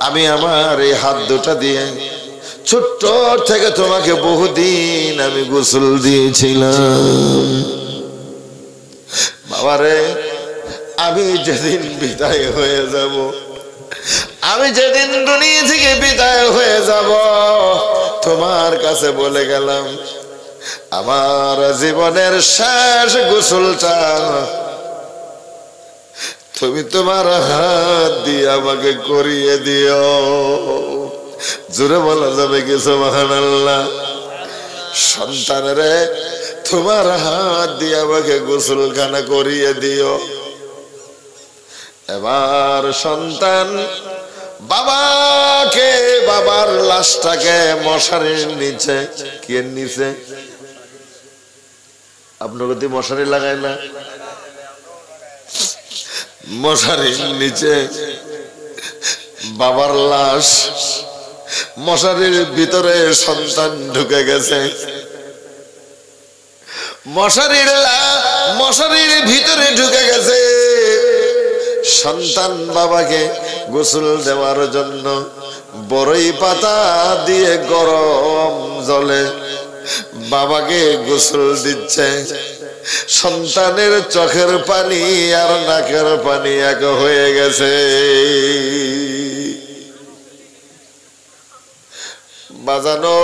আমি আমার এই হাত দুটা দিয়ে ছোট্ট থেকে তোমাকে বহুদিন আমি গোসল দিয়েছিলাম। বাবারে, আমি যেদিন বিদায় হয়ে যাব, আমি যেদিন দুনিয়া থেকে বিদায় হয়ে যাব, তোমার কাছে বলে গেলাম আমার জীবনের শেষ গোসলটা তুমি তোমার হাত দিয়ে আমাকে করিয়ে দিও। জোরে বলা যাবে কি সুবহানাল্লাহ? সন্তানরে তোমার হাত দিয়ে আমাকে গোসলখানা করিয়ে দিও। এবার সন্তান বাবাকে, বাবার লাশটাকে মশারির নিচে, কে নিচে? আপনার প্রতি মশারি লাগায় না? মশারির নিচে বাবার লাশ, মশারির ভিতরে সন্তান ঢুকে গেছে। মশারির ভিতরে ঢুকে গেছে। সন্তান বাবাকে গোসল দেওয়ার জন্য বড়ই পাতা দিয়ে গরম জলে বাবাকে গোসল দিচ্ছে। সন্তানের চোখের পানি আর নাকের পানি এক হয়ে গেছে। বাজানো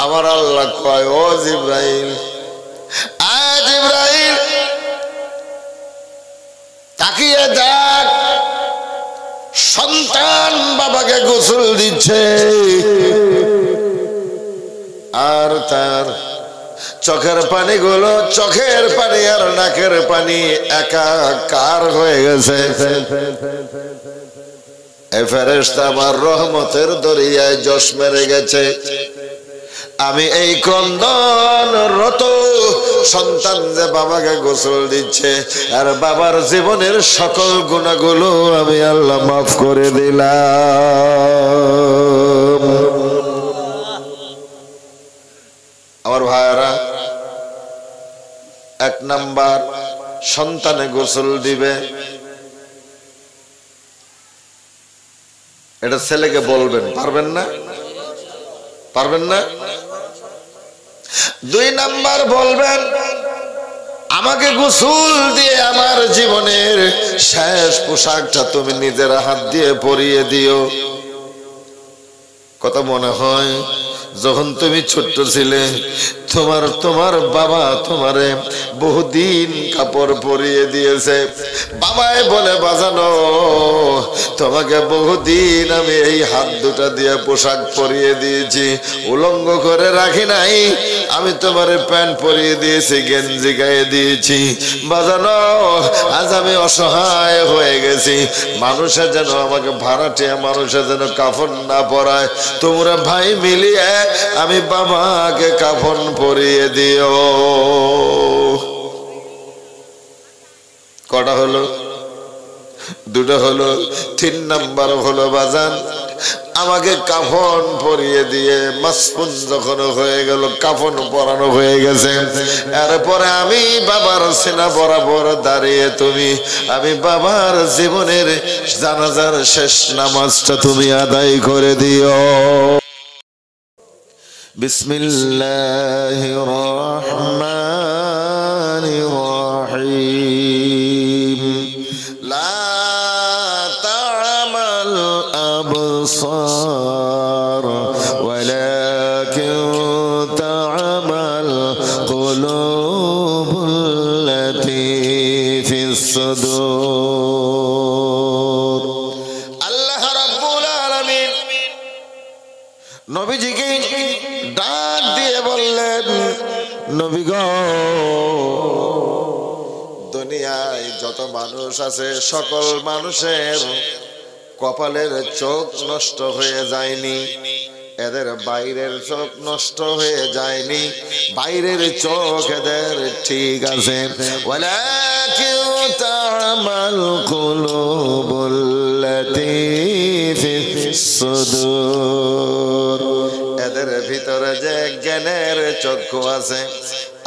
আমার আল্লাহ কয়, ও জিব্রাইল, আজ জিব্রাইল তাকিয়ে দেখ, সন্তান বাবাকে গোসল দিচ্ছে আর তার চোখের পানিগুলো, চোখের পানি আর নাকের পানি একাকার হয়ে গেছে। এই ফেরেশতা আমার রহমতের দরিয়ায় জশ মেরে গেছে। আমি এই ক্রন্দনরত সন্তান যে বাবাকে গোসল দিচ্ছে আর বাবার জীবনের সকল গুনাহগুলো আমি আল্লাহ মাফ করে দিলাম। আমার ভাইরা, এক নাম্বার সন্তানে গোসল দিবে, এটা ছেলেকে বলবেন, পারবেন না? পারবেন না? দুই নাম্বার বলবেন আমাকে গোসল দিয়ে আমার জীবনের শেষ পোশাকটা তুমি নিজের হাত দিয়ে পরিয়ে দিও। কথা মনে হয় যখন তুমি ছোট্ট ছিলে তোমার বাবা তোমারে বহুদিন কাপড় পরিয়ে দিয়েছে। বাবাই বলে, বাজানো তোমাকে বহুদিন আমি এই হাত দুটা দিয়ে পোশাক পরিয়ে দিয়েছি, উলঙ্গ করে রাখি নাই। আমি তোমারে প্যান্ট পরিয়ে দিয়েছি, গেঞ্জি গায়ে দিয়েছি। বাজানো আজ আমি অসহায় হয়ে গেছি, মানুষের যেন আমাকে ভাড়াটিয়া মানুষের যেন কাফন না পরায়, তোমরা ভাই মিলিয়ে আমি বাবাকে কাফন পরিয়ে দিও। কটা হলো? দুটো হলো। তিন নাম্বার হলো বাজান আমাকে কাফন পরিয়ে দিয়ে মাসফুন যখন হয়ে গেল, কাফন পরানো হয়ে গেছে, এরপরে আমি বাবার সিনা বরাবর দাঁড়িয়ে আমি বাবার জীবনের জানাজার শেষ নামাজটা তুমি আদায় করে দিও। বিসমিল্লাহির রহমানির রহিম। লা তা'মাল আবসার ওয়ালাকিন তা'মাল কুলুবুল্লাতী ফিস সুদূর। আল্লাহ রাব্বুল আলামিন নবীজিকে ডাক দিয়ে বললেন, নবী গো, দুনিয়ায় যত মানুষ আছে সকল মানুষের কপালের চোখ নষ্ট হয়ে যায়নি, এদের বাইরের চোখ নষ্ট হয়ে যায়নি, বাইরের চোখ এদের ঠিক আছে। ওয়ালাকিন তা'মাল কুলুবুল্লাতী ফিস সুদূর, এদের ভিতরে যে জ্ঞানের চক্ষু আছে,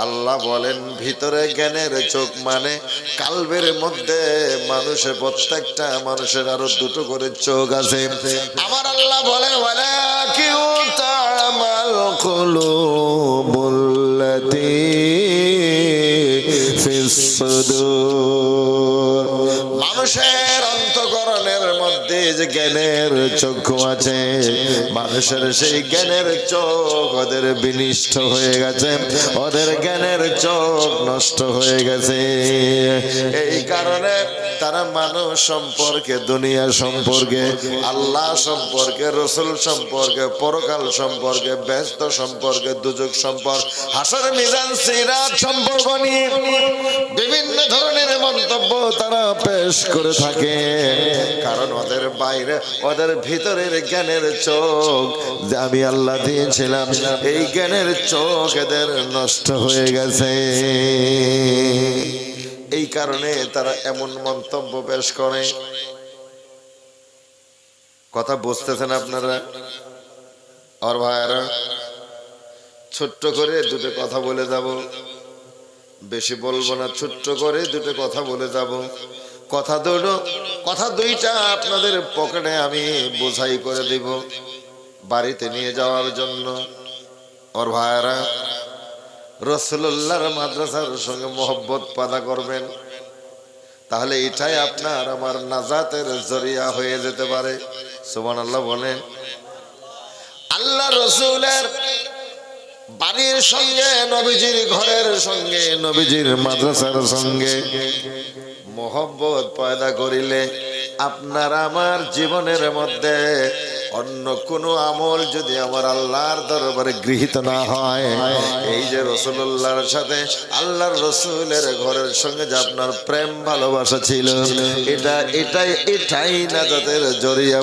আল্লাহ বলেন ভিতরে জ্ঞানের চোখ মানে কালবের মধ্যে মানুষের প্রত্যেকটা মানুষের আরো দুটো করে চোখ আছে। আমার আল্লাহ বলেন ওয়ালাকিউ তা'মাল কুলুবুল্লাতী ফিস সুদূর, মানুষের অন্তঃকরণের মধ্যে যে জ্ঞানের চক্ষু আছে, মানুষের সেই জ্ঞানের চোখ ওদের বিনিষ্ট হয়ে গেছে, ওদের জ্ঞানের চোখ নষ্ট হয়ে গেছে। এই কারণে তারা মানুষ সম্পর্কে, দুনিয়া সম্পর্কে, আল্লাহ সম্পর্কে, রসুল সম্পর্কে, পরকাল সম্পর্কে, ব্যস্ত সম্পর্কে, দুজক সম্পর্কে, হাসর মিজান সিরাত সম্পর্ক নিয়ে বিভিন্ন ধরনের মন্তব্য তারা পেশ করে থাকে। কারণ ওদের বাইরে, ওদের ভিতরের জ্ঞানের চোখ যে আমি আল্লাহ দিয়েছিলাম, এই জ্ঞানের চোখ এদের নষ্ট হয়ে গেছে। এই কারণে তারা এমন মন্তব্য পেশ করে। কথা বুঝতেছেন আপনারা? আর ভাইরা, ছোট্ট করে দুটো কথা বলে যাব, বেশি বলবো না, ছোট্ট করে দুটো কথা বলে যাব। কথা দুইটা আপনাদের পকেটে আমি বোঝাই করে দিব বাড়িতে নিয়ে যাওয়ার জন্য। আর ভাইরা, রাসূলুল্লাহর মাদ্রাসার সঙ্গে মহব্বত পয়দা করবেন, তাহলে এটাই আপনার আমার নাজাতের জরিয়া হয়ে যেতে পারে। সুবহানাল্লাহ বলেন। আল্লাহ রসুলের বাড়ির সঙ্গে, নবীজির ঘরের সঙ্গে, নবীজির মাদ্রাসার সঙ্গে মহব্বত পয়দা করিলে আপনার আমার জীবনের মধ্যে অন্য কোনো আমল যদি আমার আল্লাহর দরবারে গৃহীত না হয়, এই যে রাসূলুল্লাহর সাথে আল্লাহর রসুলের ঘরের সঙ্গে যে আপনার প্রেম ভালোবাসা ছিল, এটাই নাজাতের জরিয়া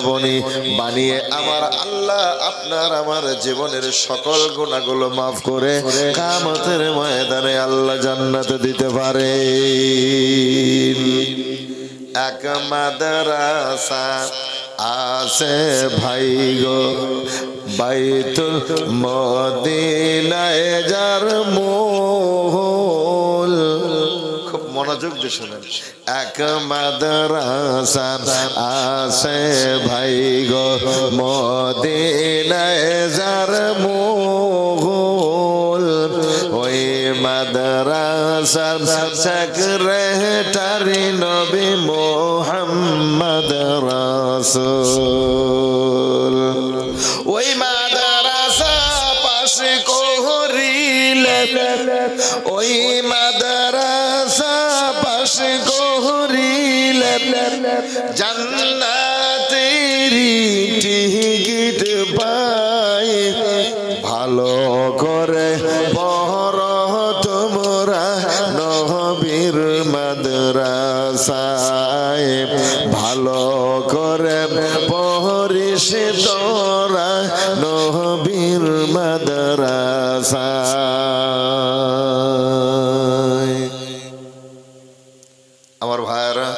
বানিয়ে আমার আল্লাহ আপনার আমার জীবনের সকল গুনাহগুলো মাফ করে কিয়ামতের ময়দানে আল্লাহ জান্নাতে দিতে পারে। এক মাদ্রাসা আছে ভাই গো, বাইতুল মদিনায় যার মূল, খুব মনোযোগ দিয়ে শুনেন। এক মাদ্রাসা আছে ভাই গো, মদিনায় যার মূল, ওই মাদ্রাসার সেক্রেটারি নবী মুহাম্মদ রাসূল। ওই মাদ্রাসা পাশ করিলে, ওই মাদ্রাসা পাশ করিলে জান্নাতের টিকিট পাই। ভালো করে পড়ো তোমরা নবীর মাদ্রাসায়, ভালো করে পড়িস তোরা নবীর মাদ্রাসায়। আমার ভাইরা,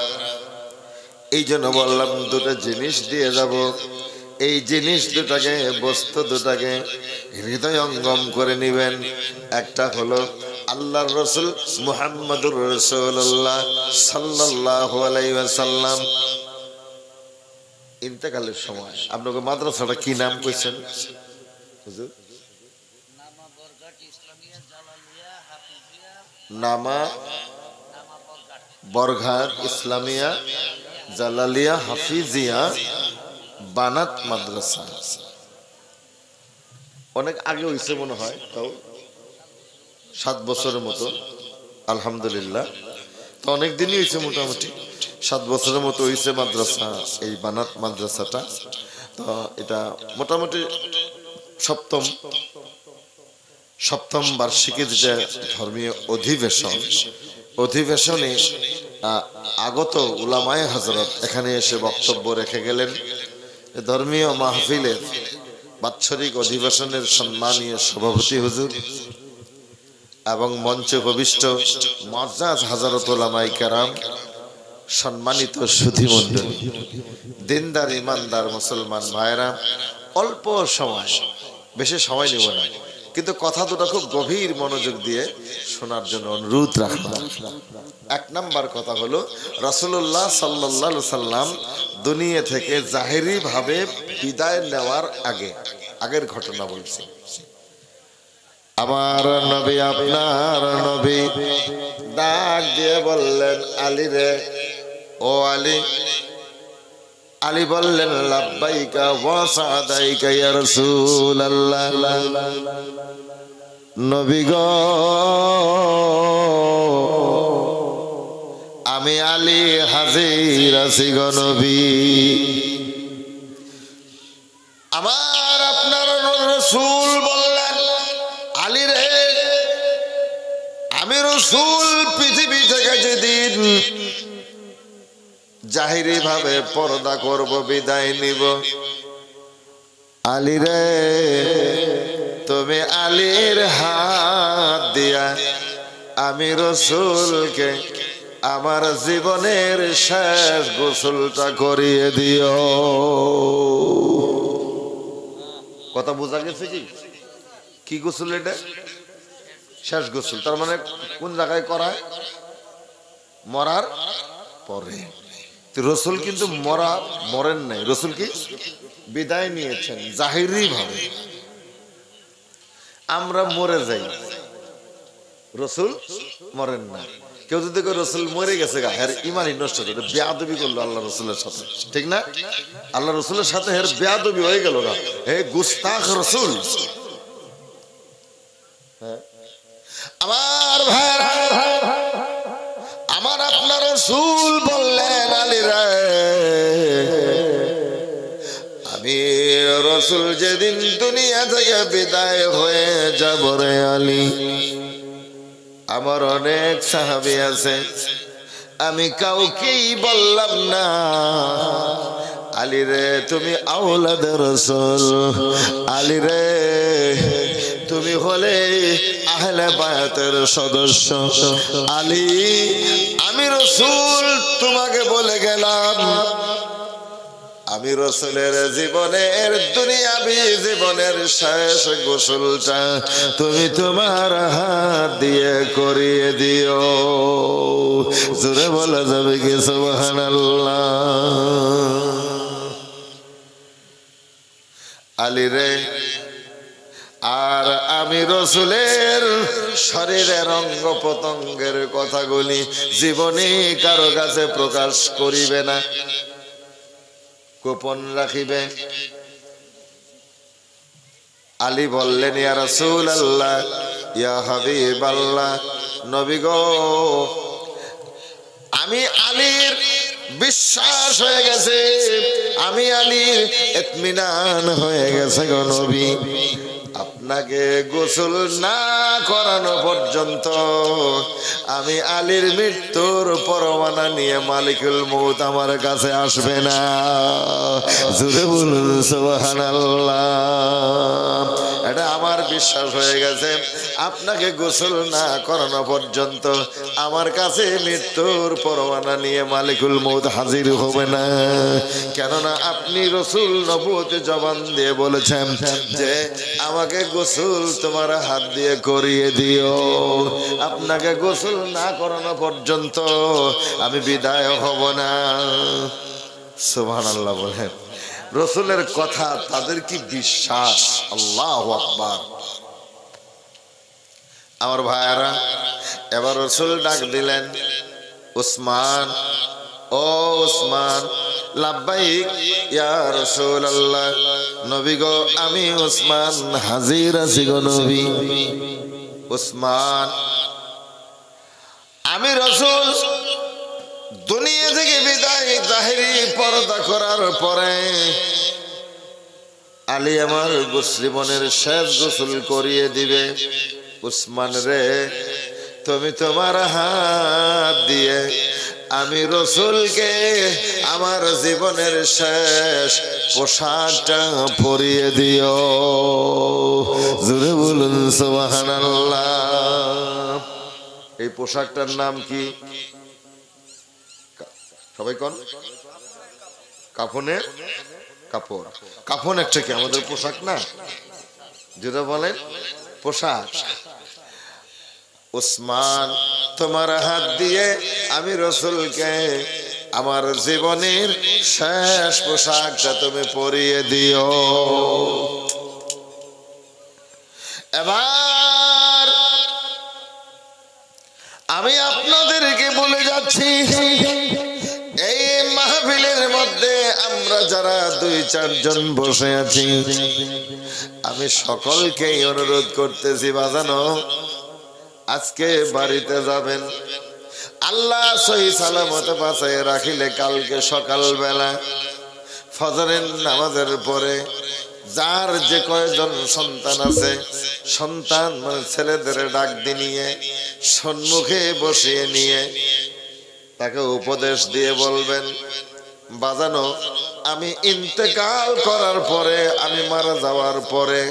এই জন্য বললাম দুটো জিনিস দিয়ে যাব। এই জিনিস দুটাকে, বস্তু দুটাকে হৃদয়ঙ্গম করে নেবেন। একটা হলো আল্লাহর রসুল মুহাম্মদুর রাসূলুল্লাহ সাল্লাল্লাহু আলাইহি ওয়াসাল্লাম ইন্তেকালের সময় আপনাকে মাদ্রাসাটা কি নাম কইছেন হুজুর? নামা বরঘাট ইসলামিয়া জালালিয়া হাফিজিয়া বানাত মাদ্রাসা। অনেক আগে হইছে মনে হয়, তাও 7 বছরের মতো। আলহামদুলিল্লাহ, তো অনেক দিনই হয়েছে, মোটামুটি 7 বছরের মতো হয়েছে মাদ্রাসা, এই বানাত মাদ্রাসাটা। তো এটা মোটামুটি সপ্তম বার্ষিকীর যে ধর্মীয় অধিবেশনে আগত উলামায়ে হযরত এখানে এসে বক্তব্য রেখে গেলেন। ধর্মীয় মাহফিলের বাৎসরিক অধিবেশনের সম্মানীয় সভাপতি হুজুর এবং মঞ্চে উপবিষ্ট মুআজ্জাজ হযরত উলামায়ে কেরাম, সম্মানিত সুধী মণ্ডলী, দিনদার ইমানদার মুসলমান ভাইরা, অল্প সময়, বেশি সময় নেব না, কিন্তু কথা দুটো খুব গভীর মনোযোগ দিয়ে শোনার জন্য অনুরোধ রাখলাম। এক নাম্বার কথা হলো, রাসূলুল্লাহ সাল্লাল্লাহু আলাইহি সাল্লাম দুনিয়া থেকে জাহেরি ভাবে বিদায় নেওয়ার আগের ঘটনা বলছি। আমার নবী, আপনার নবী ডাক দিয়ে বললেন, আলী রে, ও আলী। আলী বললেন, লাব্বাইকা ওয়া সাদাইকা ইয়া রাসূলুল্লাহ। নবী গো, আমি আলী হাজির আছি গো নবী। আমার আপনার রাসূল বললেন, আলী রে, আমি রাসূল পৃথিবী থেকে যেদিন জাহিরি ভাবে পর্দা করব, বিদায় নিব, আলী রে, তুমি আলীর হাত দিয়া আমি রাসূলকে আমার জীবনের শেষ গোসলটা করিয়ে দিও। কথা বোঝা গেছে? কি গোসল এটা? শেষ গোসল। তার মানে কোন জায়গায় করায়? মরার পরে। রাসূল কিন্তু মরেন নাই, রাসূল কি বিদায় নিয়েছেন জাহিরি ভাবে। আমরা মরে যাই, রাসূল মরেন না। কেউ যদি রাসূল মরে গেছে গা, এর ইমানই নষ্ট হয়ে গেল, বেয়াদবি করলো আল্লাহ রাসূলের সাথে, ঠিক না? আল্লাহ রাসূলের সাথে এর বেয়াদবি হয়ে গেল না, হে গুস্তাখ রাসূল। আমার ভাইরা, আমার আপনার রাসূল বললেন, আলী রে, আমি রাসূল যেদিন দুনিয়া থেকে বিদায় হয়ে যাব রে আলী, আমার অনেক সাহাবী আছে, আমি কাউকেই বললাম না, আলী রে তুমি আওলাদ রাসূল, আলী রে তুমি হলে আহলে বায়াতের সদস্য, আলী আমি রাসূল তোমাকে বলে গেলাম, আমি রাসূলের জীবনের দুনিয়াবি জীবনের শেষ গোসলটা তুমি তোমার হাত দিয়ে করিয়ে দিও। জোরে বলা যাবে কি সুবহানাল্লাহ? আলী রে, আর আমি রাসূলের শরীরের অঙ্গ প্রত্যঙ্গের কথাগুলি জীবনে কারো কাছে প্রকাশ করিবে না, গোপন রাখিবে। আলী বললেন, ইয়া রাসূলুল্লাহ, ইয়া হাবিবাল্লাহ, নবী গো, আমি আলীর বিশ্বাস হয়ে গেছে, আমি আলীর ইতমিনান হয়ে গেছে গো নবী, আপনাকে গোসল না করানো পর্যন্ত আমি আলীর মৃত্যুর পরোয়ানা নিয়ে মালিকুল মউত আমার কাছে আসবে না। জোরে বলুন সুবহানাল্লাহ। এটা আমার বিশ্বাস হয়ে গেছে, আপনাকে গোসল না করানো পর্যন্ত আমার কাছে মৃত্যুর পরোয়ানা নিয়ে মালিকুল মউত হাজির হবে না। কেননা আপনি রাসূল নবুয়তে জবান দিয়ে বলেছেন যে আমাকে গোসল তোমার হাত দিয়ে করিয়ে দিও, আপনাকে গোসল না করানো পর্যন্ত আমি বিদায় হব না। সুবহানাল্লাহ বলেন। রাসূলের কথা তাদের কি বিশ্বাস! আল্লাহু আকবার। আমার ভাইয়ারা, এবার রাসূল ডাক দিলেন, উসমান, ও উসমান। লাব্বাইক ইয়া রাসূলুল্লাহ, নবী গো আমি উসমান হাজির আছি গো নবী। উসমান, আমি রাসূল দুনিয়া থেকে বিদায় জাহিরি পর্দা করার পরে আলী আমার জীবনের শেষ গোসল করিয়ে দিবে। উসমান রে, তুমি তোমার হাত দিয়ে আমি রাসূলকে আমার জীবনের শেষ পোশাকটা পরিয়ে দিও। জোরে বলুন সুবহানাল্লাহ। এই পোশাকটার নাম কি? সবাই কোন? কাফনের কাপড়। কাফন একটা কি আমাদের পোশাক না? যেটা বলেন পোশাক। উসমান তোমার হাত দিয়ে আমি রাসূলকে আমার জীবনের শেষ পোশাকটা তুমি পরিয়ে দিও। এবার আমি আপনাদেরকে বলে যাচ্ছি, এই মাহফিলের মধ্যে আমরা যারা 2-4 জন বসে আছি, আমি সকলকেই অনুরোধ করতেছি, বাজানো আজকে বাড়িতে যাবেন, আল্লাহ সহি সালামতে বাঁচায় রাখিলে কালকে সকালবেলা ফজরের নামাজের পরে যার যে কয়জন সন্তান আছে, সন্তান মানে ছেলেদের ডাক দিয়ে নিয়ে সম্মুখে বসিয়ে নিয়ে তাকে উপদেশ দিয়ে বলবেন, বাজানো আমি ইন্তেকাল করার পরে, আমি মারা যাওয়ার পরে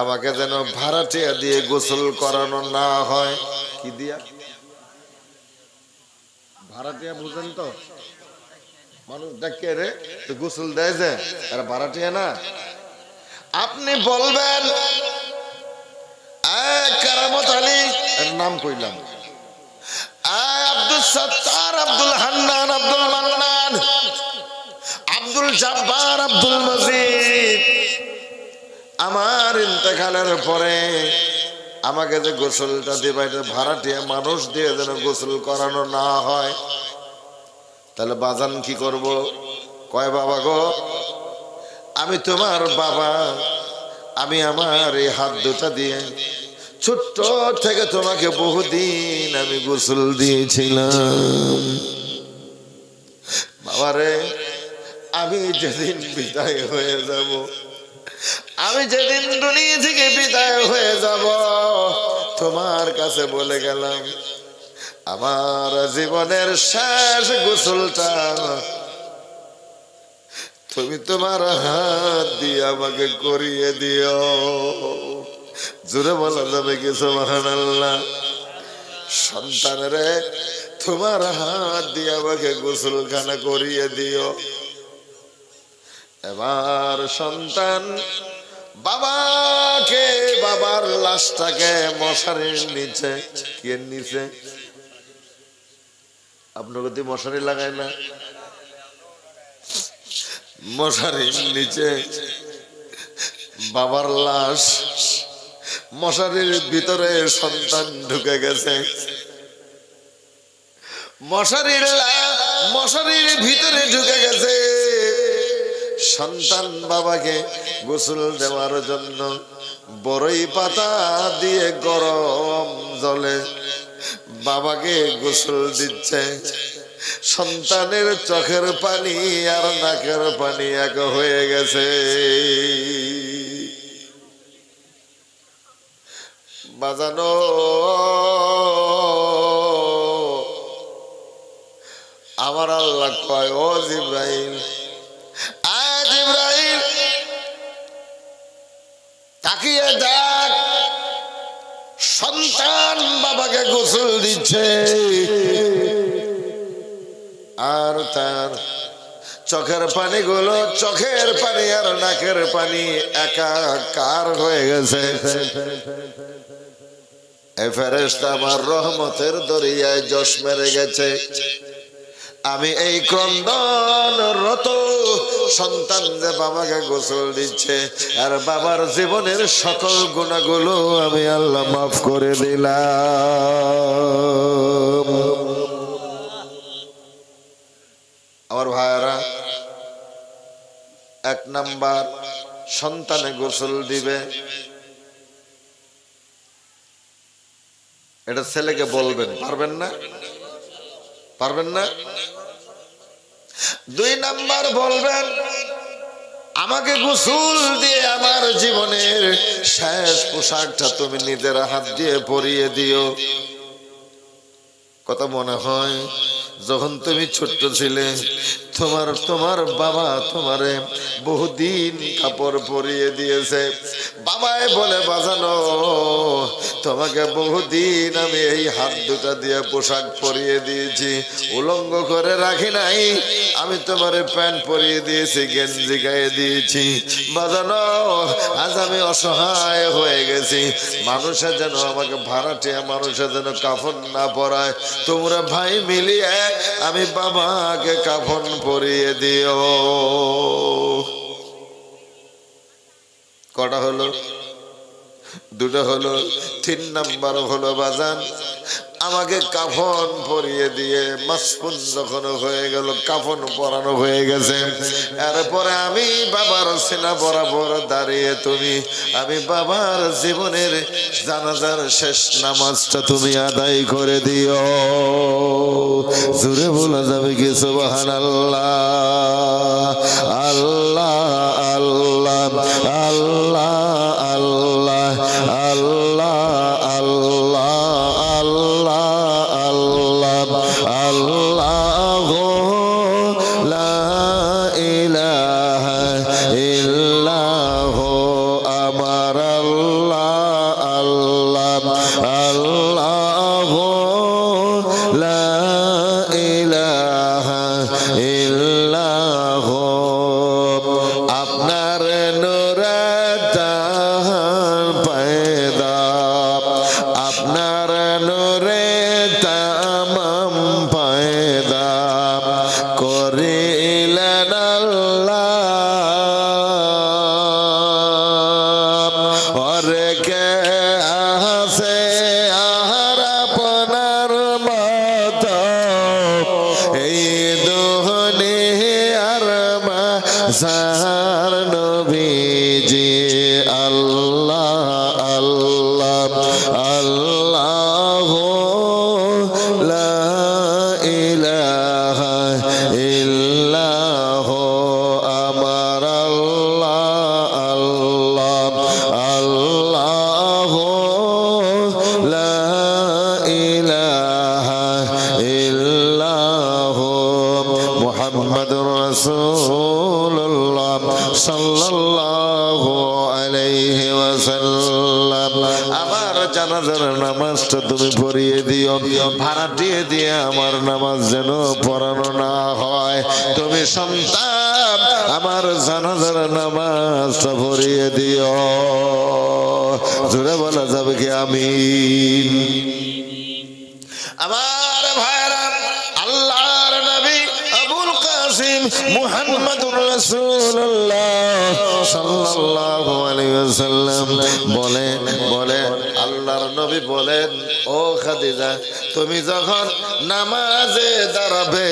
আমাকে যেন ভাড়াটিয়া দিয়ে গোসল করানো না হয়। কি দিয়া? ভাড়াটিয়া বুঝেন তো? মানুষ দেখে রে গোসল দেয় যে, আর ভাড়াটিয়া না। আপনি বলবেন, কারামত আলী এর নাম কইলাম, আব্দুল সত্তার, আব্দুল হান্নান, আব্দুল মান্নান, আব্দুল জব্বার, আব্দুল মজিদ, আমার ইন্তেকালের পরে আমাকে যে গোসলটা দিবা, এটা ভাড়াটিয়া মানুষ দিয়ে যেন গোসল করানো না হয়। তাহলে বাজান কি করব? কয়, বাবা গো, আমি তোমার বাবা, আমি আমার এই হাত দুটা দিয়ে ছোট্ট থেকে তোমাকে বহুদিন আমি গোসল দিয়েছিলাম। বাবারে, আমি যেদিন বিদায় হয়ে যাব, আমি যেদিন দুনিয়া থেকে বিদায় হয়ে যাব, তোমার কাছে বলে গেলাম, আমার জীবনের শেষ গোসলটা তুমি তোমার হাত দিয়ে আমাকে করিয়ে দিও। জোরে বলা যাবে কি সুবহানাল্লাহ? সন্তানেরে তোমার হাত দিয়ে আমাকে গোসলখানা করিয়ে দিও। এবার সন্তান বাবাকে, বাবার লাশটাকে মশারির নিচে, কি নিচে? আপনাকে তো মশারি লাগায় না? মশারির নিচে বাবার লাশ, মশারির ভিতরে সন্তান ঢুকে গেছে, মশারির ভিতরে ঢুকে গেছে। সন্তান বাবাকে গোসল দেওয়ার জন্য বড়ই পাতা দিয়ে গরম জলে বাবাকে গোসল দিচ্ছে। সন্তানের চোখের পানি আর নাকের পানি এক হয়ে গেছে। বাজানো, আমার আল্লাহ কয়, ও জিব্রাইল, জিব্রাইল তাকিয়ে দেখ, সন্তান বাবাকে গোসল দিচ্ছে আর তার চোখের পানিগুলো, চোখের পানি আর নাকের পানি একাকার হয়ে গেছে। এই ফেরেশতা আমার রহমতের দরিয়ায় জশ মেরে গেছে। আমি এই ক্রন্দনরত সন্তান যে বাবাকে গোসল দিচ্ছে, আর বাবার জীবনের সকল গুনাহগুলো আমি আল্লাহ মাফ করে দিলাম। আমার ভাইরা, 1 নাম্বার সন্তানে গোসল দিবে, এটা ছেলেকে বলবেন, পারবেন না? পারবেন না? 2 নাম্বার বলবেন, আমাকে গোসল দিয়ে আমার জীবনের শেষ পোশাকটা তুমি নিজের হাত দিয়ে পরিয়ে দিও। কথা মনে হয় যখন তুমি ছোট্ট ছিলে, তোমার বাবা তোমারে বহুদিন কাপড় পরিয়ে দিয়েছে। বাবাই বলে, বাজানো তোমাকে বহুদিন আমি এই হাত দুটা দিয়ে পোশাক পরিয়ে দিয়েছি, উলঙ্গ করে রাখি নাই। আমি তোমার প্যান্ট পরিয়ে দিয়েছি, গেঞ্জি গায়ে দিয়েছি। বাজানো আজ আমি অসহায় হয়ে গেছি, মানুষের যেন আমাকে ভাড়াটিয়া মানুষের যেন কাফন না পরায়। তোমরা ভাই মিলিয়ে আমি বাবাকে কাফন পরিয়ে দিও। কটা হলো? দুটো হলো। 3 নাম্বার হলো বাজান, আমাকে কাফন পরিয়ে দিয়ে মাসফুন যখন হয়ে গেল, কাফন পরানো হয়ে গেছে, এরপরে আমি বাবার সিনা বরাবর দাঁড়িয়ে আমি বাবার জীবনের জানাজার শেষ নামাজটা তুমি আদায় করে দিও। জোরে বলা যাবে কি সুবহানাল্লাহ? আল্লাহ আল্লাহ আল্লাহ আল্লাহ আল্লাহ আল্লাহ আল্লাহ আল্লাহ লা ইলাহা ইল্লাল্লাহ আমার আল্লাহ আল্লাহ আল্লাহ লা ইলাহা ইল্লাল্লাহ। আপনার নূরে তাহার পয়দা, আপনার নূরে তামাম পয়দা করিলেন আল্লাহ। ওরে কে আছে আর আপনার মত এই দুনিয়ার মাঝার নবীজি। আল্লাহ আল্লাহ আল্লাহ লা ইলাহা ইল্লাল্লাহ আমার আল্লাহ আল্লাহ আল্লাহ লা ইলাহা ইল্লাল্লাহ মুহাম্মাদুর রাসূলুল্লাহ সাল্লাল্লাহু আলাইহি ওয়াসাল্লাম। আমার জানাজার নামাজটা তুমি পড়িয়ে দিও, ভাড়াটিয়ে দিয়ে আমার নামাজ যেন পড়ানো না হয়। তুমি সন্তান আমার জানাজার নামাজটা পড়িয়ে দিও। জোরে বলা যাবে কি আমিন? আমার ভাইরা, আল্লাহর নবী আবুল কাসিম মুহাম্মাদুর রাসূলুল্লাহ সাল্লাল্লাহু আলাইহি ওয়াসাল্লাম বলে আল্লাহর নবী বলেন, ও খাদিজা তুমি যখন নামাজে দাঁড়াবে,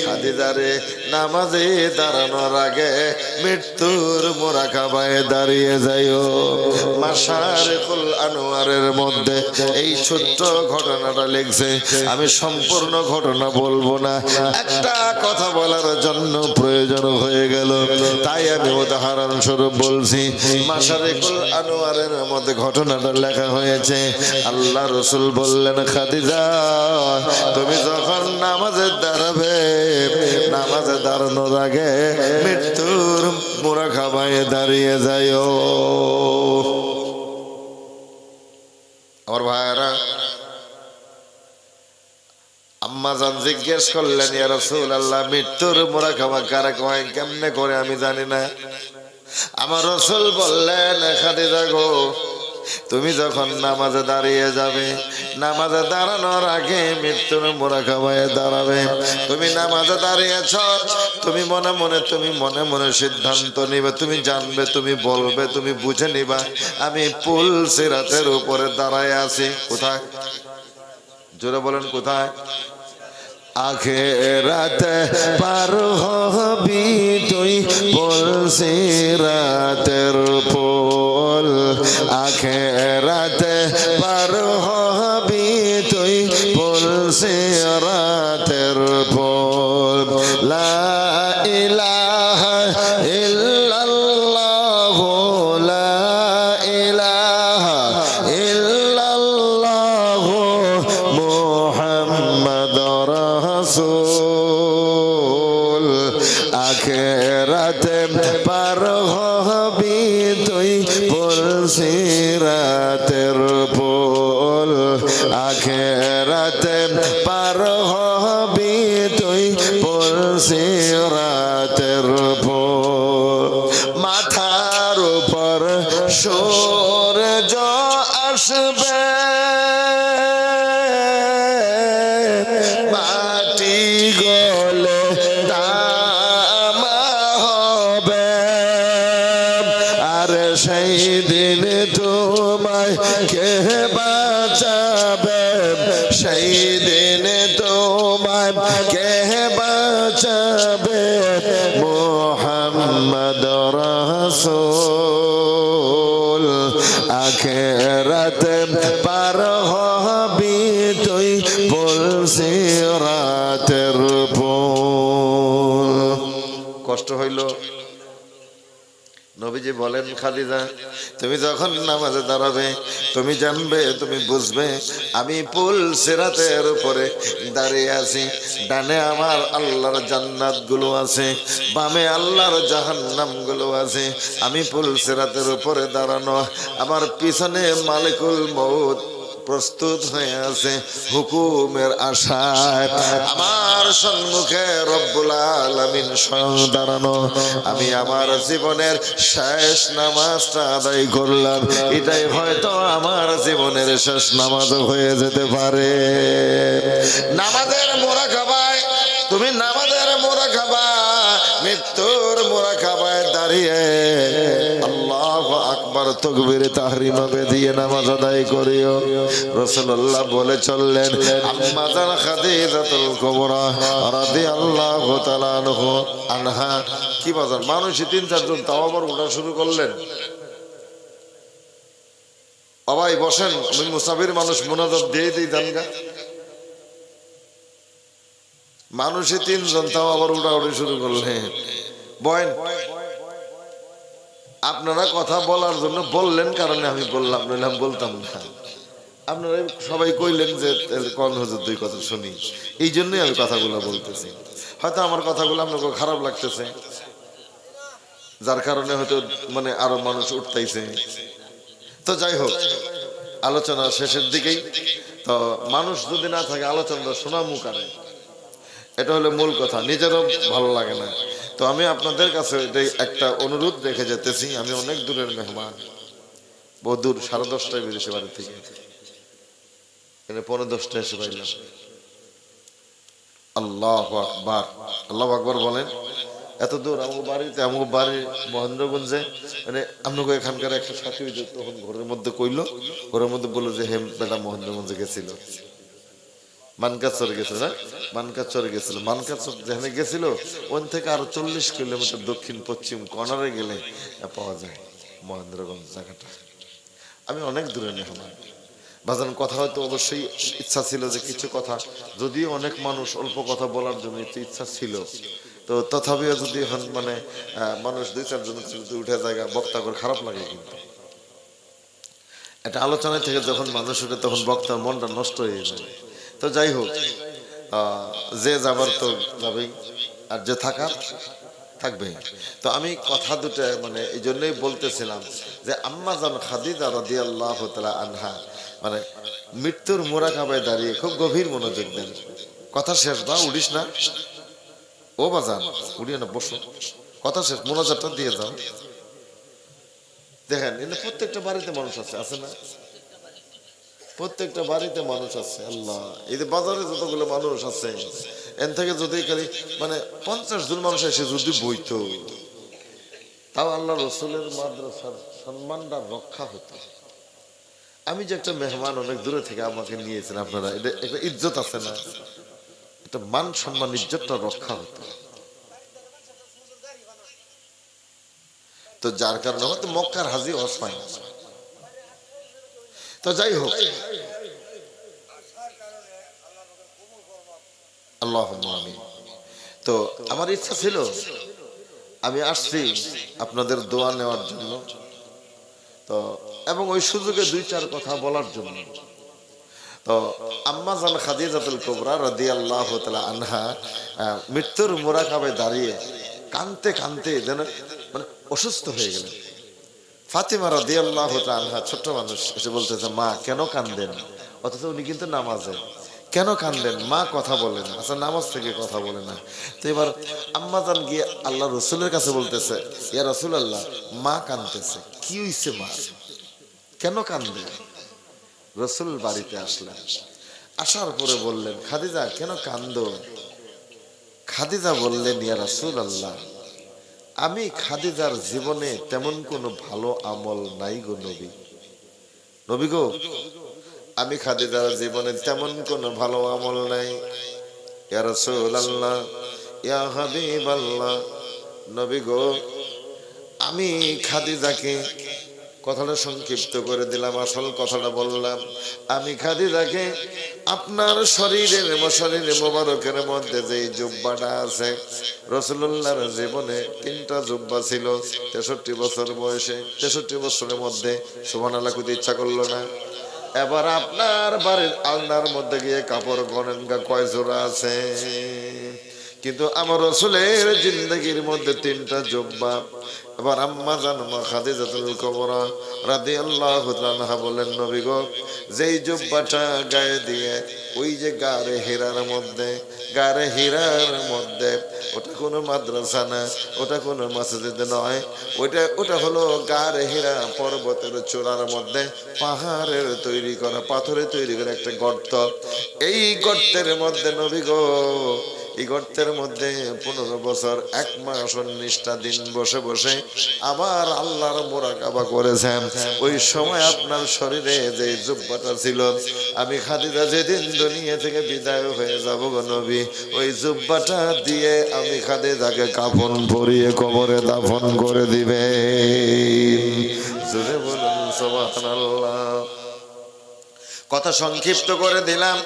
খাদিজা রে নামাজে দাঁড়ানোর আগে মৃত্যুর মুরাকাবায় দাঁড়িয়ে যাইও। মাশারিকুল আনোয়ারের মধ্যে এই ছোট্ট ঘটনাটা লিখছে। আমি সম্পূর্ণ ঘটনা বলবো না, একটা কথা বলার জন্য প্রয়োজন হয়ে গেল, তাই আমি উদাহরণ স্বরূপ বলছি। মাশারিকুল আনোয়ারের মধ্যে ঘটনাটা লেখা হয়েছে। আল্লাহ রাসূল বললেন, খাদিজা তুমি যখন নামাজে দাঁড়াবে, নামাজে দাঁড়ানোর আগে মৃত্যুর মুরাকাবায় দাঁড়িয়ে যাইও। আমার ভাইরা, আম্মা জান জিজ্ঞেস করলেন, ইয়া রাসূলুল্লাহ মৃত্যুর মুরাকাবা কারে কয়, কেমনে করে আমি জানি না। আমার রাসূল বললেন, খাদিজা গো তুমি যখন নামাজে দাঁড়িয়ে যাবে, নামাজে দাঁড়ানোর আগে মৃত্যুর মুরাকাবায় দাঁড়াবে। তুমি নামাজে দাঁড়িয়েছ, তুমি মনে মনে সিদ্ধান্ত নিবে, তুমি জানবে, তুমি বলবে, তুমি বুঝে নিবা আমি পুল সিরাতের উপরে দাঁড়ায় আছি। কোথায়? জোরে বলেন কোথায়? আখিরাতে পার হবি তুই পুল সিরাতের পুল, আখিরাতে পার হবি তুই পুল সিরাতের পুল। লা ইলাহা ইল্লাল্লাহ লা ইলাহা ইল্লাল্লাহ মুহাম্মাদুর রাসূল। আখিরাতে পার হবি তুই পুল সিরাতের পুল। আখেরাতে পার হবি তুই পুলসিরাতের উপর মাথার উপর সূর্য আসবে মাটি গলে তামা হবে আর সেই দিন তোমায় কে বাঁচাবে সেই দিন তোমায় কে বাঁচাবে মুহাম্মদ রাসূল আখিরাতে পার হবি তুই পুলসিরাতের উপর কষ্ট হইল নবীজি বলেন খাদিজা তুমি যখন নামাজে দাঁড়াবে তুমি জানবে তুমি বুঝবে আমি পুলসিরাতের উপরে দাঁড়িয়ে আছি ডানে আমার আল্লাহর জান্নাত গুলো আছে বামে আল্লাহর জাহান্নাম গুলো আছে আমি পুলসিরাতের উপরে দাঁড়ানো আমার পিছনে মালিকুল মউত প্রস্তুত হয়ে আছে হুকুমের আশায় আমার সম্মুখে রব্বুল আলামিন স্বয়ং দাঁড়ানো আমি আমার জীবনের শেষ নামাজটা আদায় করলাম এটাই হয়তো আমার জীবনের শেষ নামাজ হয়ে যেতে পারে নামাজের মুরাকাবায় তুমি নামাজের মুরাকাবা মৃত্যুর মুরাকাবায় দাঁড়িয়ে আল্লাহু আকবার তাকবীরে তাহরিমা দিয়ে নামাজ আদায় করিও রাসূলুল্লাহ বলে চললেন আম্মা জান খাদিজাতুল কুবরা রাদিয়াল্লাহু তাআলা আনহা কি বাজার মানুষই 3-4 জন তাও আবার ওঠা শুরু করলেন বাবাই বসেন আমি মুসাফির মানুষ মুনাজাত দিয়ে দিই জানগা মানুষই 3 জন তাও আবার উঠাউঠি শুরু করলেন বয়েন আপনারা কথা বলার জন্য বললেন কারণে আমি বললাম নইলে আমি বলতাম না আপনারা সবাই কইলেন যে কোন হুজুর দুই কথা শুনি এই জন্যই আমি কথাগুলো বলতেছি হয়তো আমার কথাগুলো আপনাকে খারাপ লাগতেছে যার কারণে হয়তো মানে আরো মানুষ উঠতেইছে তো যাই হোক আলোচনা শেষের দিকেই তো মানুষ যদি না থাকে আলোচনা শোনা মুখারে এটা হলো মূল কথা নিজেরও ভালো লাগে না তো আমি আপনাদের কাছে একটা অনুরোধ রেখে যেতেছি আমি অনেক দূরের মেহমান বহু দূর 10:30টায় বেরিয়েছে বাড়ি থেকে এখানে 10:45 এসে পাইলাম আল্লাহু আকবার আল্লাহু আকবার বলেন এত দূর আমার বাড়ির মহেন্দ্রগঞ্জে মানে আপনাকে এখানকার একটা সাথী তখন ঘরের মধ্যে কইলো ঘরের মধ্যে বললো যে হেম বেটা মহেন্দ্রগঞ্জে গেছিল মানকাচরে গেছিল না মানকাচরে গেছিল মানকাচর যেখানে গেছিল ওখান থেকে আরো 40 কিলোমিটার দক্ষিণ পশ্চিম কর্নারে গেলে পাওয়া যায় মহেন্দ্রগঞ্জ জায়গাটা আমি অনেক দূরে মেহমান বাজান কথা হয়তো অবশ্যই ইচ্ছা ছিল যে কিছু কথা যদিও অনেক মানুষ অল্প কথা বলার জন্য ইচ্ছা ছিল তো তথাপিও যদি মানে মানুষ 2-4 জন যদি উঠে জায়গা বক্তা করে খারাপ লাগে কিন্তু একটা আলোচনা থেকে যখন মানুষ উঠে তখন বক্তার মনটা নষ্ট হয়ে যায় তো যাই হোক যে যাবার তো যাবেই আর যে থাকার থাকবে তো আমি কথা দুটো মানে এই জন্যই বলতেছিলাম যে আম্মা জান খাদিজা রাদিয়াল্লাহু তাআলা আনহা মানে মৃত্যুর মুরাকাবায় দাঁড়িয়ে খুব গভীর মনোযোগ দেন কথা শেষ বা উড়িস না ও বাজান উড়িয়ে না বসো কথা শেষ মোনাজাতটা দিয়ে যাও দেখেন এখানে প্রত্যেকটা বাড়িতে মানুষ আছে না প্রত্যেকটা বাড়িতে মানুষ আছে আল্লাহ এই যে বাজারে যতগুলো মানুষ আছে এন থেকে যদি মানে 50 জন মানুষ এসে যদি বইতো তাও আল্লাহ রসুলের মাদ্রাসার সম্মানটা রক্ষা হতো আমি যে একটা মেহমান অনেক দূরে থেকে আমাকে নিয়েছেন আপনারা এটা একটা ইজ্জত আছে না এটা মান সম্মান ইজ্জতটা রক্ষা হতো তো যার কারণে হয়তো মক্কার হাজি হজ পায় না তো যাই হোক আল্লাহুম্মা আমিন তো আমার ইচ্ছা ছিল আমি আসছি আপনাদের দোয়া নেওয়ার জন্য তো এবং ওই সুযোগে 2-4 কথা বলার জন্য তো আম্মা জান খাদিজাতুল কুবরা রাদিয়াল্লাহু তাআলা আনহা মৃত্যুর মুরাকাবায় দাঁড়িয়ে কাঁদতে কাঁদতে যেন মানে অসুস্থ হয়ে গেলেন ফাতিমা রাদিয়াল্লাহু তাআলা আনহা ছোট মানুষ এসে বলতেছে মা কেন কাঁদেন অথচ উনি কিন্তু নামাজে। কেন কান্দেন? মা কথা বলে না, আচ্ছা নামাজ থেকে কথা বলে না। তো এবার আম্মাজান গিয়ে আল্লাহ রসুলের কাছে বলতেছে, ইয়া রাসূলুল্লাহ, মা কাঁদতেছে, কি হইছে মা, কেন কান্দে? রসুল বাড়িতে আসলেন, আসার পরে বললেন, খাদিজা কেন কান্দো? খাদিজা বললেন, ইয়া রাসূলুল্লাহ, আমি খাদিজার জীবনে তেমন কোনো ভালো আমল নাই গো নবী। নবী গো, আমি খাদিজার জীবনে তেমন কোনো ভালো আমল নাই। ইয়া রাসূলুল্লাহ, ইয়া হাবিবাল্লাহ, নবী গো, আমি খাদিজাকে, কথাটা সংক্ষিপ্ত করে দিলাম, আসল কথাটা বললাম, আমি খাদিজাকে আপনার শরীরের মোবারকের মধ্যে যে জুব্বাটা আছে, রাসূলুল্লাহর জীবনে 3টা জুব্বা ছিল 63 বছর বয়সে। 63 বছরের মধ্যে সুবহানাল্লাহ কইতে ইচ্ছা করলো না। এবার আপনার বাড়ির আলনার মধ্যে গিয়ে কাপড় গণেন গা কয় জোড়া আছে, কিন্তু আমার রাসূলের জিন্দেগির মধ্যে 3টা জুব্বা। এবার আম্মা জান মা খাদিজাতুল কুবরা রাদিয়াল্লাহু তাআলা বলেন, নবী গো, যেই জুব্বাটা গায়ে দিয়ে ওই যে গারে হীরার মধ্যে, ওটা কোনো মাদ্রাসা না, ওটা কোনো মসজিদ নয়, ওটা হলো গারে হীরা পর্বতের চূড়ার মধ্যে পাহাড়ের তৈরি করা, পাথরের তৈরি করা একটা গর্ত। এই গর্তের মধ্যে নবী গো, এই গর্তের মধ্যে 15 বছর 1 মাস 19টা দিন বসে বসে আবার আল্লাহর মুরাকাবা করেছেন। ওই সময় আপনার শরীরে যে জুব্বাটা ছিল, আমি খাদিজা যেদিন দুনিয়া থেকে বিদায় হয়ে যাব গো নবী, ওই জুব্বাটা দিয়ে আমি খাদিজাকে কাফন পরিয়ে কবরে দাফন করে দিবে। জোরে বলুন সুবহানাল্লাহ। কথা সংক্ষিপ্ত করে দিলাম।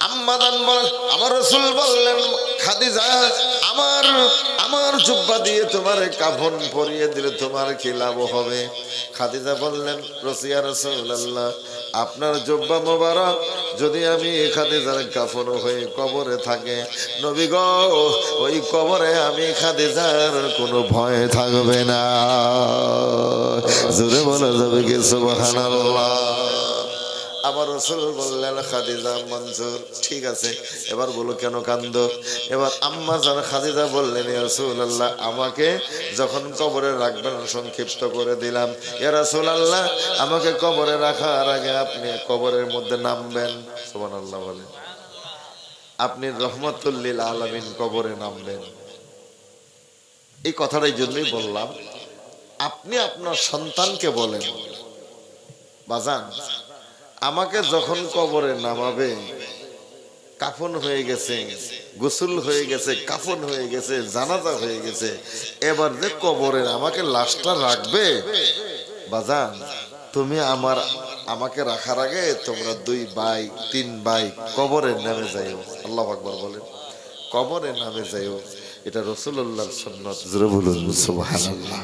আম্মাজান বলেন, আমার রাসূল বললেন, খাদিজা, আমার জুব্বা দিয়ে তোমার কাফন পরিয়ে দিলে তোমার কি লাভ হবে? খাদিজা বললেন, ইয়া রাসূলুল্লাহ, আপনার জুব্বা মোবারক যদি আমি খাদিজার কাফন হয়ে কবরে থাকে, নবী গো, ওই কবরে আমি খাদিজার কোনো ভয় থাকবে না। জোরে বলা যাবে কি সুবহানাল্লাহ। আমার রাসূল বললেন, খাদিজা মঞ্জুর, ঠিক আছে, এবার বলো কেন কান্দো? এবার আম্মা জান খাদিজা বললেন, ইয়া রাসূলুল্লাহ, আমাকে যখন কবরে রাখবেন, সংক্ষিপ্ত করে দিলাম, ইয়া রাসূলুল্লাহ, আমাকে কবরে রাখার আগে আপনি কবরের মধ্যে নামবেন। সুবহানাল্লাহ বলেন। আপনি রহমাতুল লিল আলামিন কবরে নামবেন। এই কথাটা এই জন্যই বললাম, আপনি আপনার সন্তানকে বলেন, বাজান, আমাকে যখন কবরে নামাবে, কাফন হয়ে গেছে, গোসল হয়ে গেছে, কাফন হয়ে গেছে, জানাজা হয়ে গেছে, এবার যে কবরে আমাকে লাশটা রাখবে, বাজান, তুমি আমাকে রাখার আগে তোমরা 2 ভাই 3 ভাই কবরে নেমে যাইও। আল্লাহু আকবার বলেন। কবরে নামে যাইও, এটা রাসূলুল্লাহর সুন্নাত। জোরে বলুন সুবহানাল্লাহ।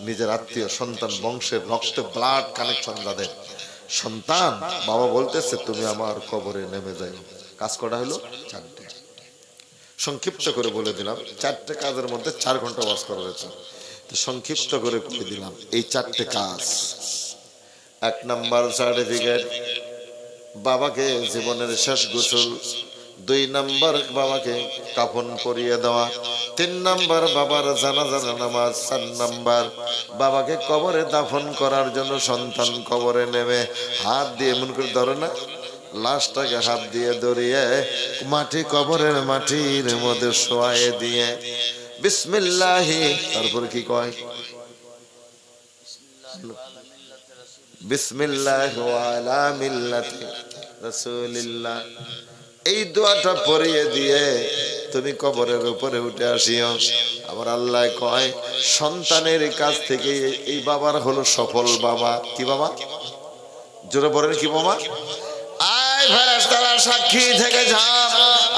নিজের আত্মীয় সন্তান, বংশের রক্ত, ব্লাড কানেকশন যাদের সন্তান, বাবা বলতেছে তুমি আমার কবরে নেমে যাই। কাজ করা হলো 4টে। সংক্ষিপ্ত করে বলে দিলাম, 4টে কাজের মধ্যে 4 ঘন্টা ওয়াজ করা হয়েছে, তো সংক্ষিপ্ত করে বলে দিলাম এই 4টে কাজ। 1 নাম্বার সার্টিফিকেট, বাবাকে জীবনের শেষ গোসল। 2 নাম্বার, বাবাকে কাফন পরিয়ে দেওয়া। 3 নাম্বার, বাবার জানাজার নামাজ। 4 নাম্বার, বাবাকে কবরে দাফন করার জন্য সন্তান কবরে নেমে হাত দিয়ে এমন করে ধরে না, লাশটাকে হাত দিয়ে ধরিয়ে মাটি, কবরের মাটির মধ্যে শোয়ায়ে দিয়ে বিসমিল্লাহি, তারপর কি কয়, বিসমিল্লাহি ওয়া আলা মিল্লাতি রাসূলিল্লাহ, এই দোয়াটা পড়িয়ে দিয়ে তুমি কবরের উপরে উঠে আসিও। আবার আল্লাহ কয়, সন্তানের কাছ থেকে এই বাবার হলো সফল বাবা। কি বাবা? জোরে বলেন, কি বাবা? আয় ফেরেশতারা সাক্ষী থেকে যান,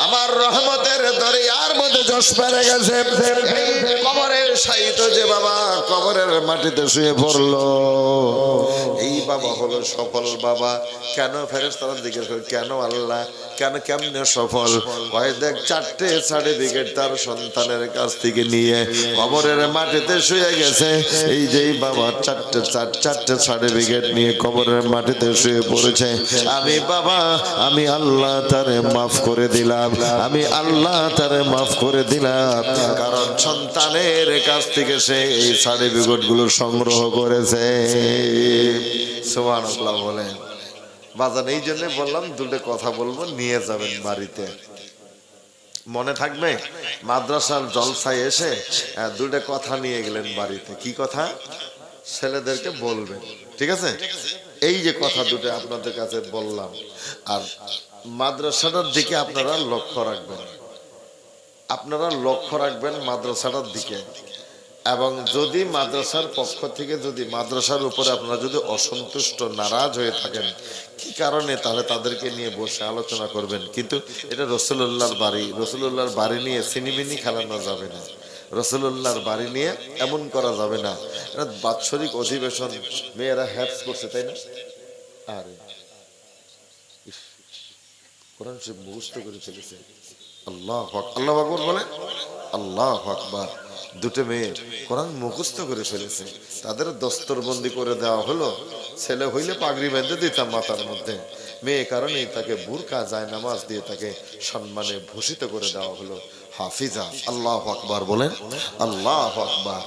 আমার রহমতের দরিয়ার মধ্যে জশ পেরে গেছে। কবরের শায়িত যে বাবা কবরের মাটিতে শুয়ে পড়লো, এই বাবা হলো সফল বাবা। কেন? ফেরেশতারা জিজ্ঞেস করে, কেন আল্লাহ, কেন, কেমনে সফল? হয় দেখ, 4টে সার্টিফিকেট তার সন্তানের কাছ থেকে নিয়ে কবরের মাটিতে শুয়ে গেছে। এই যে বাবা 4টে সার্টিফিকেট নিয়ে কবরের মাটিতে শুয়ে পড়েছে। আমি বাবা, আমি আল্লাহ তারে মাফ করে দিলাম, আমি আল্লাহ তারে মাফ করে দিলাম, কারণ সন্তানের কাছ থেকে সে এই সার্টিফিকেট গুলো সংগ্রহ করেছে। সুবহানাল্লাহ বলেন। বাজান এই জন্য বললাম দুটো কথা বলবো, নিয়ে যাবেন বাড়িতে, মনে থাকবে। মাদ্রাসার জলসায় এসে দুটো কথা নিয়ে গেলেন বাড়িতে, কি কথা? ছেলেদেরকে বলবেন, ঠিক আছে? এই যে কথা দুটো আপনাদের কাছে বললাম, আর মাদ্রাসাটার দিকে আপনারা লক্ষ্য রাখবেন, আপনারা লক্ষ্য রাখবেন মাদ্রাসাটার দিকে। এবং যদি মাদ্রাসার পক্ষ থেকে, যদি মাদ্রাসার উপরে আপনারা যদি অসন্তুষ্ট, নারাজ হয়ে থাকেন, কি কারণে, তাহলে তাদেরকে নিয়ে বসে আলোচনা করবেন। কিন্তু এটা রাসূলুল্লাহর বাড়ি, রাসূলুল্লাহর বাড়ি নিয়ে সিনেমিনি খেলানো যাবে না, রাসূলুল্লাহর বাড়ি নিয়ে এমন করা যাবে না। এটা বাৎসরিক অধিবেশন, মেয়েরা হ্যাপস করছে, তাই না? আরে কোরআন শরীফ মুখস্থ করে ফেলেছে। আল্লাহু আকবার, আল্লাহু আকবার বলেন, আল্লাহু আকবার। দুটো মেয়ে কোরআন মুখস্থ করে ফেলেছে, তাদের দস্তরবন্দি করে দেওয়া হলো। ছেলে হইলে পাগড়ি বেঁধে দিতাম মাথার মধ্যে, মেয়ে কারণেই তাকে বুরকা যায় নামাজ দিয়ে তাকে সম্মানে ভূষিত করে দেওয়া হলো হাফিজা। আল্লাহু আকবার বলেন, আল্লাহু আকবার।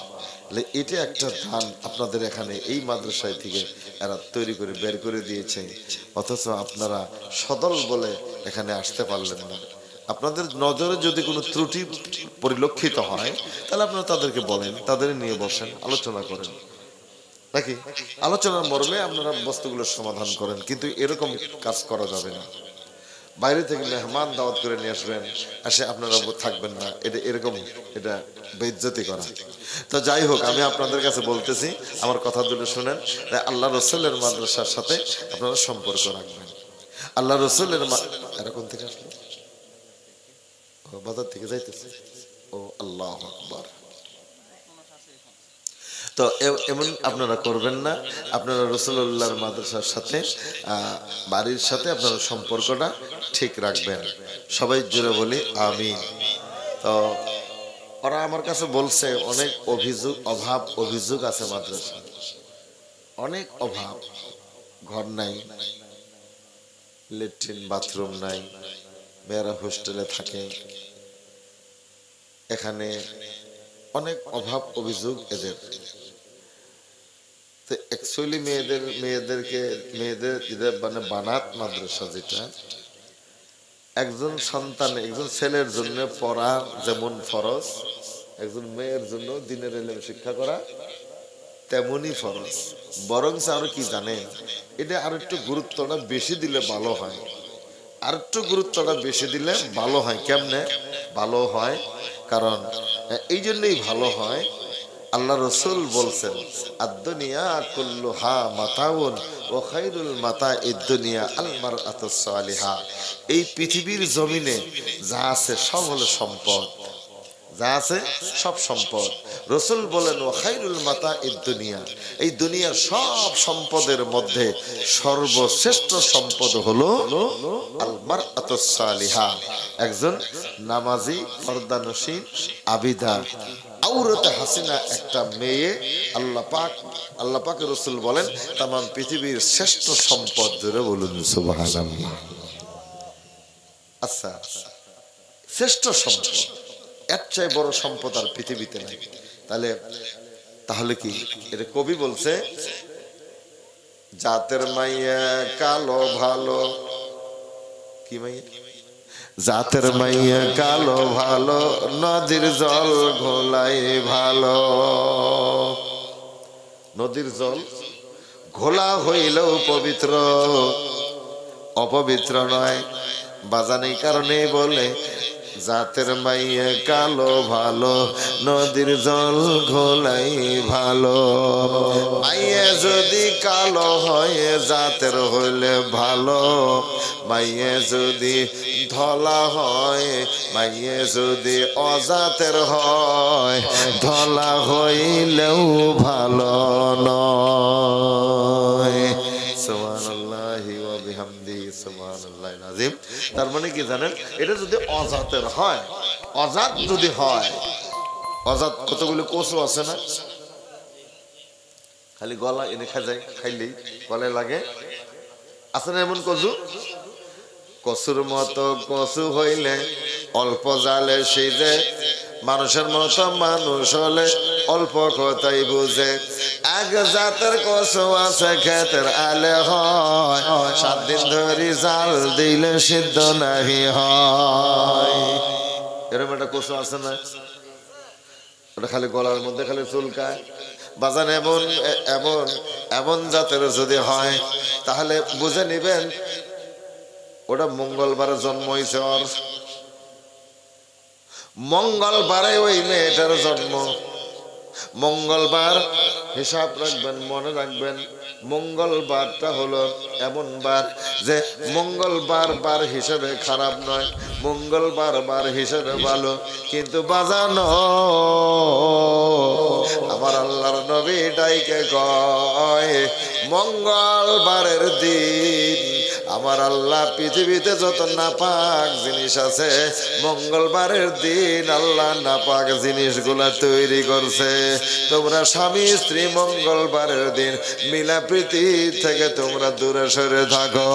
এটা একটা দান আপনাদের এখানে এই মাদ্রাসায় থেকে এরা তৈরি করে বের করে দিয়েছে, অথচ আপনারা সদল বলে এখানে আসতে পারলেন না। আপনাদের নজরে যদি কোনো ত্রুটি পরিলক্ষিত হয়, তাহলে আপনারা তাদেরকে বলেন, তাদের নিয়ে বসেন, আলোচনা করেন, নাকি আলোচনার মর্মে আপনারা বস্তুগুলোর সমাধান করেন। কিন্তু এরকম কাজ করা যাবে না। বাইরে থেকে মেহমান দাওয়াত করে নিয়ে আসবেন, আসে আপনারা থাকবেন না, এটা এরকম, এটা বেইজ্জতি করা। তো যাই হোক, আমি আপনাদের কাছে বলতেছি, আমার কথা দুটো শুনেন। আল্লাহ রসুলের মাদ্রাসার সাথে আপনারা সম্পর্ক রাখবেন। আল্লাহ রসুলের এরকম থেকে আসলো, বাজার থেকে যাইতেছে, ও আল্লাহু আকবার। তো এমন আপনারা করবেন না, আপনারা রাসূলুল্লাহর মাদ্রাসার সাথে, বাড়ির সাথে আপনারা সম্পর্কটা ঠিক রাখবেন। সবাই জুড়ে বলি আমিন। তো ওরা আমার কাছে বলছে অনেক অভিযোগ আছে মাদ্রাসা, অনেক অভাব, ঘর নাই, ল্যাট্রিন বাথরুম নাই, মেয়েরা হোস্টেলে থাকে, এখানে অনেক অভিযোগ এদের। তো অ্যাকচুয়ালি মেয়েদের মানে বানাত মাদ্রাসা, যেটা একজন সন্তান, একজন ছেলের জন্য পড়া যেমন ফরজ, একজন মেয়ের জন্য দ্বীনের ইলম শিক্ষা করা তেমনই ফরজ। বরং আরো কি জানেন, এটা আর একটু গুরুত্বটা বেশি দিলে ভালো হয়, আর একটু গুরুত্বটা বেশি দিলে ভালো হয়। কেমনে ভালো হয়? কারণ এই জন্যই ভালো হয়, আল্লাহ রসুল বলছেন, আদ-দুনিয়া কুল্লুহা মাতাউন ওয়া খায়রুল মাতাইদ দুনিয়া আল মারআতুস সালিহা। এই পৃথিবীর জমিনে যা আছে সব হলো সম্পদ, যা আছে সব সম্পদ। রসুল বলেন, ওয়া খায়রুল মাতাইদ দুনিয়া, এই দুনিয়ার সব সম্পদের মধ্যে সর্বশ্রেষ্ঠ সম্পদ হলো আল মারআতুস সালিহা, একজন নামাজি, পর্দানশীল, আবিদা, আউরতে হাসিনা একটা মেয়ে। আল্লাহ পাক রসুল বলেন তামাম পৃথিবীর শ্রেষ্ঠ সম্পদ। ধরে বলুন সুবহানাল্লাহ। আচ্ছা, শ্রেষ্ঠ সম্পদ, এর চেয়ে বড় সম্পদ আর পৃথিবীতে নাই। তাহলে কি এটা কবি বলছে, জাতের মাইয়া কালো ভালো, কি মাইয়া? জাতের মাইয়া কালো ভালো, নদীর জল ঘোলাই ভালো। নদীর জল ঘোলা হইলেও পবিত্র, অপবিত্র নয়। বাজানি কারণে বলে, জাতের মাইয়া কালো ভালো, নদীর জল ঘোলাই ভালো। মাইয়া যদি কালো হয় জাতের হইলে ভালো, মাইয়া যদি ধলা হয়, মাইয়া যদি অজাতের হয়, ধলা হইলেও ভালো নয়। আজিম। তার মানে কি জানেন, এটা যদি অজাতের হয়, অজাত যদি হয়, অজাত কতগুলো কচু আছে না, খালি গলা এনে খাই খাইলেই গলায় লাগে, আছে না এমন কচু? কচুর মতো কচু হইলে অল্প জালে সিজে, মানুষের মতো মানুষ হলে অল্প কথাই বুঝে। এক জাতের কচু আছে ক্ষেতের আলে হয়, 7 দিন ধরে জাল দিলে সিদ্ধ নাহি হয়। এরকম একটা কচু আছে না, ওটা খালি গলার মধ্যে খালি চুলকায়। বাজান এমন এমন এমন জাতের যদি হয়, তাহলে বুঝে নিবেন ওটা মঙ্গলবারে জন্ম হয়েছে। ওর মঙ্গলবারে ওই মেয়েটার জন্ম। মঙ্গলবার হিসাব রাখবেন, মনে রাখবেন, মঙ্গলবারটা হলো এমন বার যে মঙ্গলবার বার হিসেবে খারাপ নয়, মঙ্গলবার বার হিসেবে ভালো। কিন্তু বাজানো আমার আল্লাহর নবী ডাইকে কয়, মঙ্গলবারের দিন আমার আল্লাহ পৃথিবীতে যত নাপাক জিনিস আছে, মঙ্গলবারের দিন আল্লাহ নাপাক জিনিসগুলা তৈরি করছে। তোমরা স্বামী স্ত্রী মঙ্গলবারের দিন মিলা প্রীতি থেকে তোমরা দূরে সরে থাকো।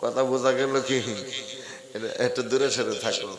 কথা বোঝা গেল কি? একটু দূরে সরে থাকো।